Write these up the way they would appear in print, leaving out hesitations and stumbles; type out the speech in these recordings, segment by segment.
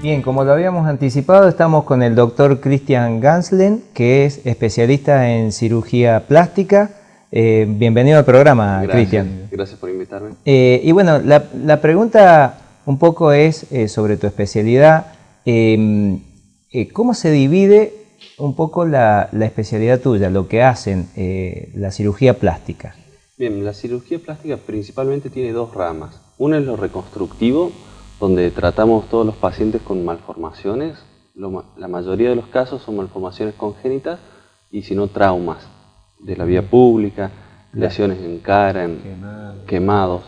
Bien, como lo habíamos anticipado, estamos con el doctor Christian Ganslen, que es especialista en cirugía plástica. Bienvenido al programa, Christian. Gracias por invitarme. Y bueno, la pregunta un poco es sobre tu especialidad. ¿Cómo se divide un poco la especialidad tuya, lo que hacen, la cirugía plástica? Bien, la cirugía plástica principalmente tiene dos ramas. Una es lo reconstructivo, donde tratamos todos los pacientes con malformaciones. La mayoría de los casos son malformaciones congénitas y si no traumas de la vía pública, lesiones en cara, quemados.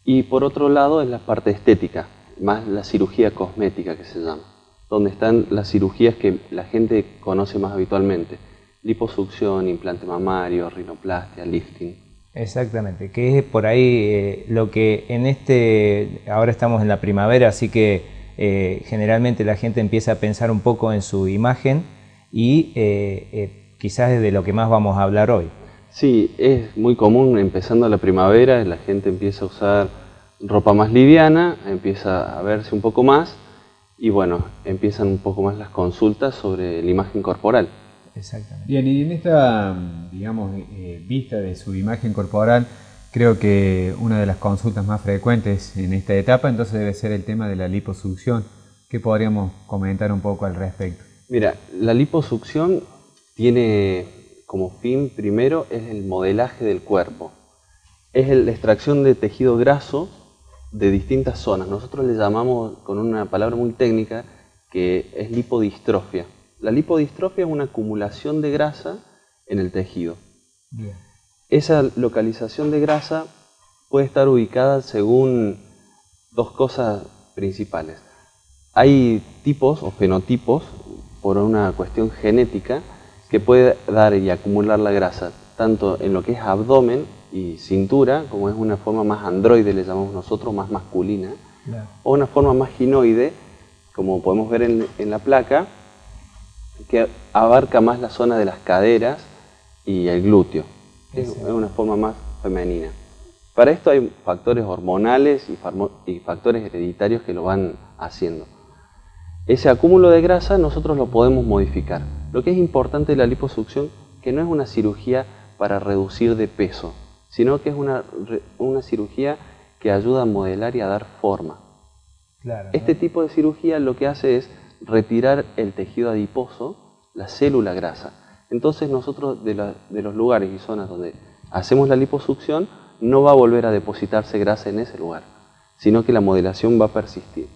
Y por otro lado es la parte estética, más la cirugía cosmética que se llama, donde están las cirugías que la gente conoce más habitualmente: liposucción, implante mamario, rinoplastia, lifting. Exactamente, que es por ahí lo que ahora estamos en la primavera, así que generalmente la gente empieza a pensar un poco en su imagen y quizás es de lo que más vamos a hablar hoy. Sí, es muy común, empezando la primavera, la gente empieza a usar ropa más liviana, empieza a verse un poco más y bueno, empiezan un poco más las consultas sobre la imagen corporal. Exactamente. Bien, y en esta, digamos, vista de su imagen corporal, creo que una de las consultas más frecuentes en esta etapa entonces debe ser el tema de la liposucción. ¿Qué podríamos comentar un poco al respecto? Mira, la liposucción tiene como fin, primero, es el modelaje del cuerpo. Es la extracción de tejido graso de distintas zonas. Nosotros le llamamos con una palabra muy técnica que es lipodistrofia. La lipodistrofia es una acumulación de grasa en el tejido. Bien. Esa localización de grasa puede estar ubicada según dos cosas principales. Hay tipos o fenotipos por una cuestión genética que puede dar y acumular la grasa tanto en lo que es abdomen y cintura, como es una forma más androide, le llamamos nosotros, más masculina, claro, o una forma más ginoide, como podemos ver en la placa, que abarca más la zona de las caderas y el glúteo. Es una forma más femenina. Para esto hay factores hormonales y factores hereditarios que lo van haciendo. Ese acúmulo de grasa nosotros lo podemos modificar. Lo que es importante de la liposucción, que no es una cirugía para reducir de peso, sino que es una cirugía que ayuda a modelar y a dar forma. Claro, este tipo de cirugía lo que hace es retirar el tejido adiposo, la célula grasa. Entonces nosotros de los lugares y zonas donde hacemos la liposucción no va a volver a depositarse grasa en ese lugar, sino que la modelación va a persistir.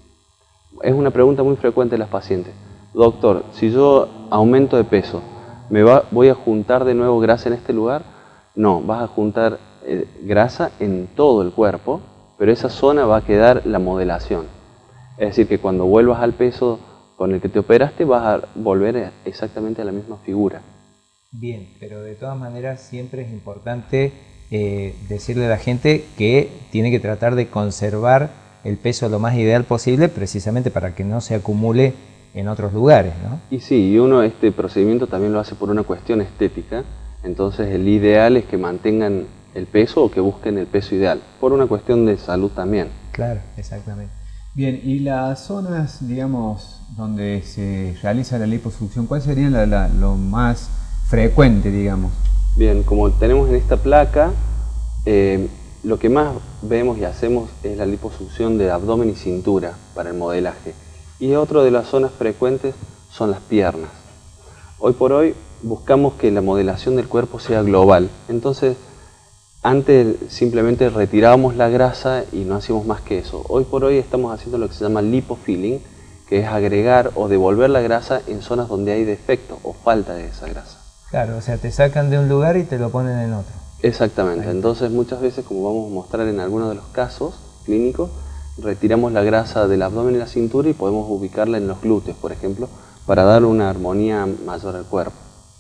Es una pregunta muy frecuente de las pacientes: doctor, si yo aumento de peso, ¿voy a juntar de nuevo grasa en este lugar? No, vas a juntar grasa en todo el cuerpo, pero esa zona va a quedar la modelación. Es decir, que cuando vuelvas al peso con el que te operaste vas a volver exactamente a la misma figura. Bien, pero de todas maneras siempre es importante decirle a la gente que tiene que tratar de conservar el peso lo más ideal posible, precisamente para que no se acumule en otros lugares, ¿no? Y sí, y uno este procedimiento también lo hace por una cuestión estética, entonces el ideal es que mantengan el peso o que busquen el peso ideal, por una cuestión de salud también. Claro, exactamente. Bien, y las zonas, digamos, donde se realiza la liposucción, ¿cuál sería lo más frecuente, digamos? Bien, como tenemos en esta placa, lo que más vemos y hacemos es la liposucción de abdomen y cintura para el modelaje. Y otra de las zonas frecuentes son las piernas. Hoy por hoy buscamos que la modelación del cuerpo sea global. Entonces, antes simplemente retirábamos la grasa y no hacíamos más que eso. Hoy por hoy estamos haciendo lo que se llama lipofilling, que es agregar o devolver la grasa en zonas donde hay defecto o falta de esa grasa. Claro, o sea, te sacan de un lugar y te lo ponen en otro. Exactamente, entonces muchas veces, como vamos a mostrar en algunos de los casos clínicos, retiramos la grasa del abdomen y la cintura y podemos ubicarla en los glúteos, por ejemplo, para dar una armonía mayor al cuerpo.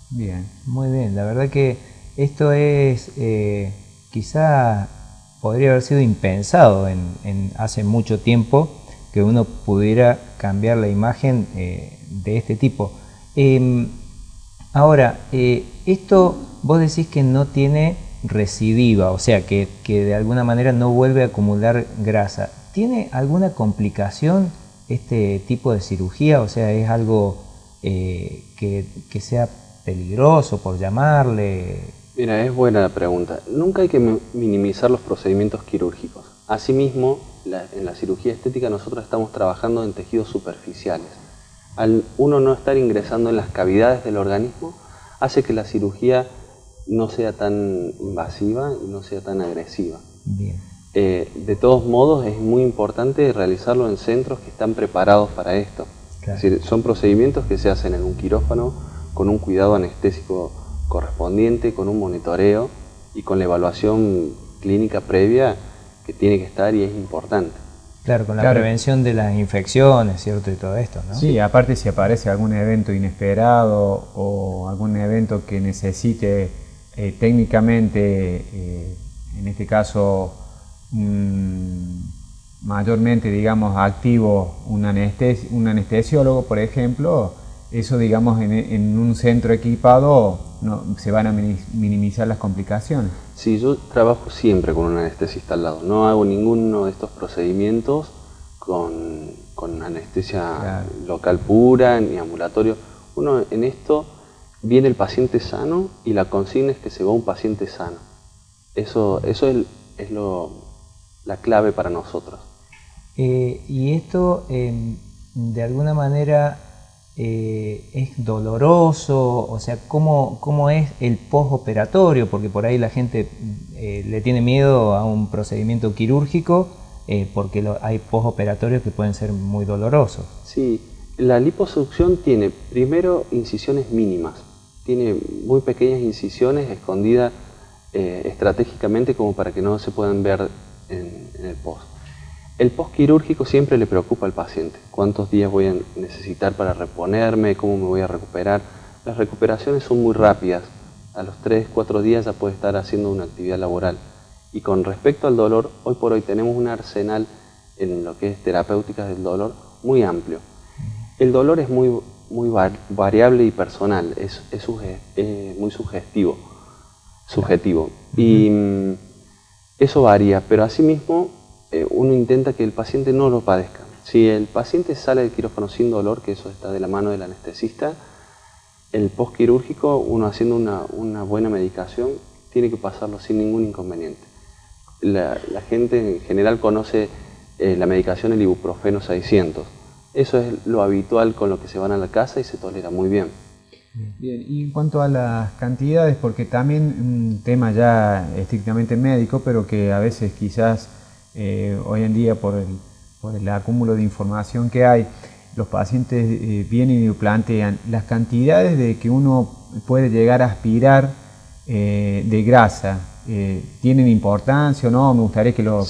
Bien, muy bien, la verdad que esto es, quizá podría haber sido impensado hace mucho tiempo que uno pudiera cambiar la imagen de este tipo. Ahora, esto vos decís que no tiene recidiva, o sea, que de alguna manera no vuelve a acumular grasa. ¿Tiene alguna complicación este tipo de cirugía? O sea, ¿es algo que sea peligroso, por llamarle? Mira, es buena la pregunta. Nunca hay que minimizar los procedimientos quirúrgicos. Asimismo, en la cirugía estética nosotros estamos trabajando en tejidos superficiales. Al uno no estar ingresando en las cavidades del organismo, hace que la cirugía no sea tan invasiva y no sea tan agresiva. Bien. De todos modos, es muy importante realizarlo en centros que están preparados para esto. Claro. Es decir, son procedimientos que se hacen en un quirófano con un cuidado anestésico correspondiente, con un monitoreo y con la evaluación clínica previa que tiene que estar y es importante. Claro, con la prevención de las infecciones, ¿cierto? Y todo esto, ¿no? Sí, aparte si aparece algún evento inesperado o algún evento que necesite técnicamente, en este caso mayormente, digamos, activo un anestesiólogo, por ejemplo, eso, digamos, en un centro equipado se van a minimizar las complicaciones. Sí, yo trabajo siempre con un anestesista al lado. No hago ninguno de estos procedimientos con anestesia local pura ni ambulatorio. Uno en esto viene el paciente sano y la consigna es que se va un paciente sano. Eso es la clave para nosotros. Y esto, de alguna manera, es doloroso, o sea, ¿cómo es el postoperatorio? Porque por ahí la gente le tiene miedo a un procedimiento quirúrgico porque hay postoperatorios que pueden ser muy dolorosos. Sí, la liposucción tiene primero incisiones mínimas, tiene muy pequeñas incisiones escondidas estratégicamente como para que no se puedan ver en el post. El postquirúrgico siempre le preocupa al paciente. ¿Cuántos días voy a necesitar para reponerme? ¿Cómo me voy a recuperar? Las recuperaciones son muy rápidas. A los 3-4 días ya puede estar haciendo una actividad laboral. Y con respecto al dolor, hoy por hoy tenemos un arsenal en lo que es terapéuticas del dolor muy amplio. El dolor es muy variable y personal, es muy subjetivo. Y eso varía, pero asimismo uno intenta que el paciente no lo padezca. Si el paciente sale del quirófano sin dolor, que eso está de la mano del anestesista, el postquirúrgico, uno haciendo una buena medicación, tiene que pasarlo sin ningún inconveniente. La gente en general conoce la medicación, el ibuprofeno 600. Eso es lo habitual con lo que se van a la casa y se tolera muy bien. Bien, y en cuanto a las cantidades, porque también un tema ya estrictamente médico, pero que a veces quizás hoy en día por el acúmulo de información que hay, los pacientes vienen y plantean las cantidades de que uno puede llegar a aspirar de grasa. ¿Tienen importancia o no? Me gustaría que lo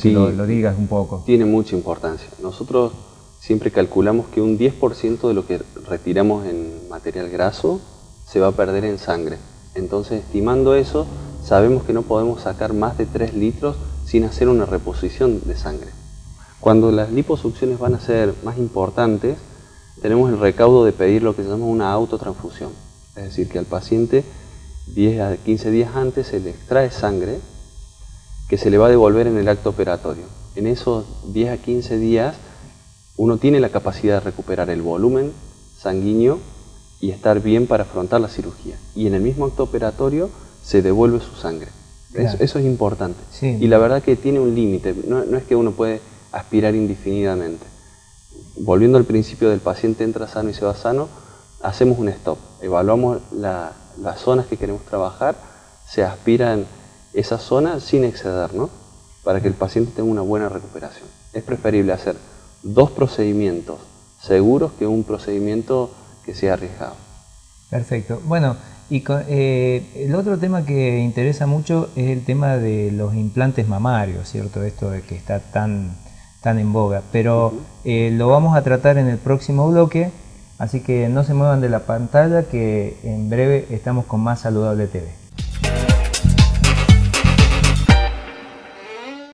digas un poco. Tiene mucha importancia. Nosotros siempre calculamos que un 10% de lo que retiramos en material graso se va a perder en sangre. Entonces, estimando eso, sabemos que no podemos sacar más de 3 litros sin hacer una reposición de sangre. Cuando las liposucciones van a ser más importantes, tenemos el recaudo de pedir lo que se llama una autotransfusión. Es decir, que al paciente 10 a 15 días antes se le extrae sangre que se le va a devolver en el acto operatorio. En esos 10 a 15 días uno tiene la capacidad de recuperar el volumen sanguíneo y estar bien para afrontar la cirugía. Y en el mismo acto operatorio se devuelve su sangre. Claro. Eso es importante. Sí. Y la verdad que tiene un límite, no es que uno puede aspirar indefinidamente. Volviendo al principio del paciente entra sano y se va sano, hacemos un stop, evaluamos las zonas que queremos trabajar, se aspiran esas zonas sin exceder, ¿no? Para que el paciente tenga una buena recuperación. Es preferible hacer 2 procedimientos seguros que un procedimiento que sea arriesgado. Perfecto. Bueno, y el otro tema que interesa mucho es el tema de los implantes mamarios, ¿cierto? Esto de que está tan en boga, pero lo vamos a tratar en el próximo bloque, así que no se muevan de la pantalla, que en breve estamos con más Saludable TV.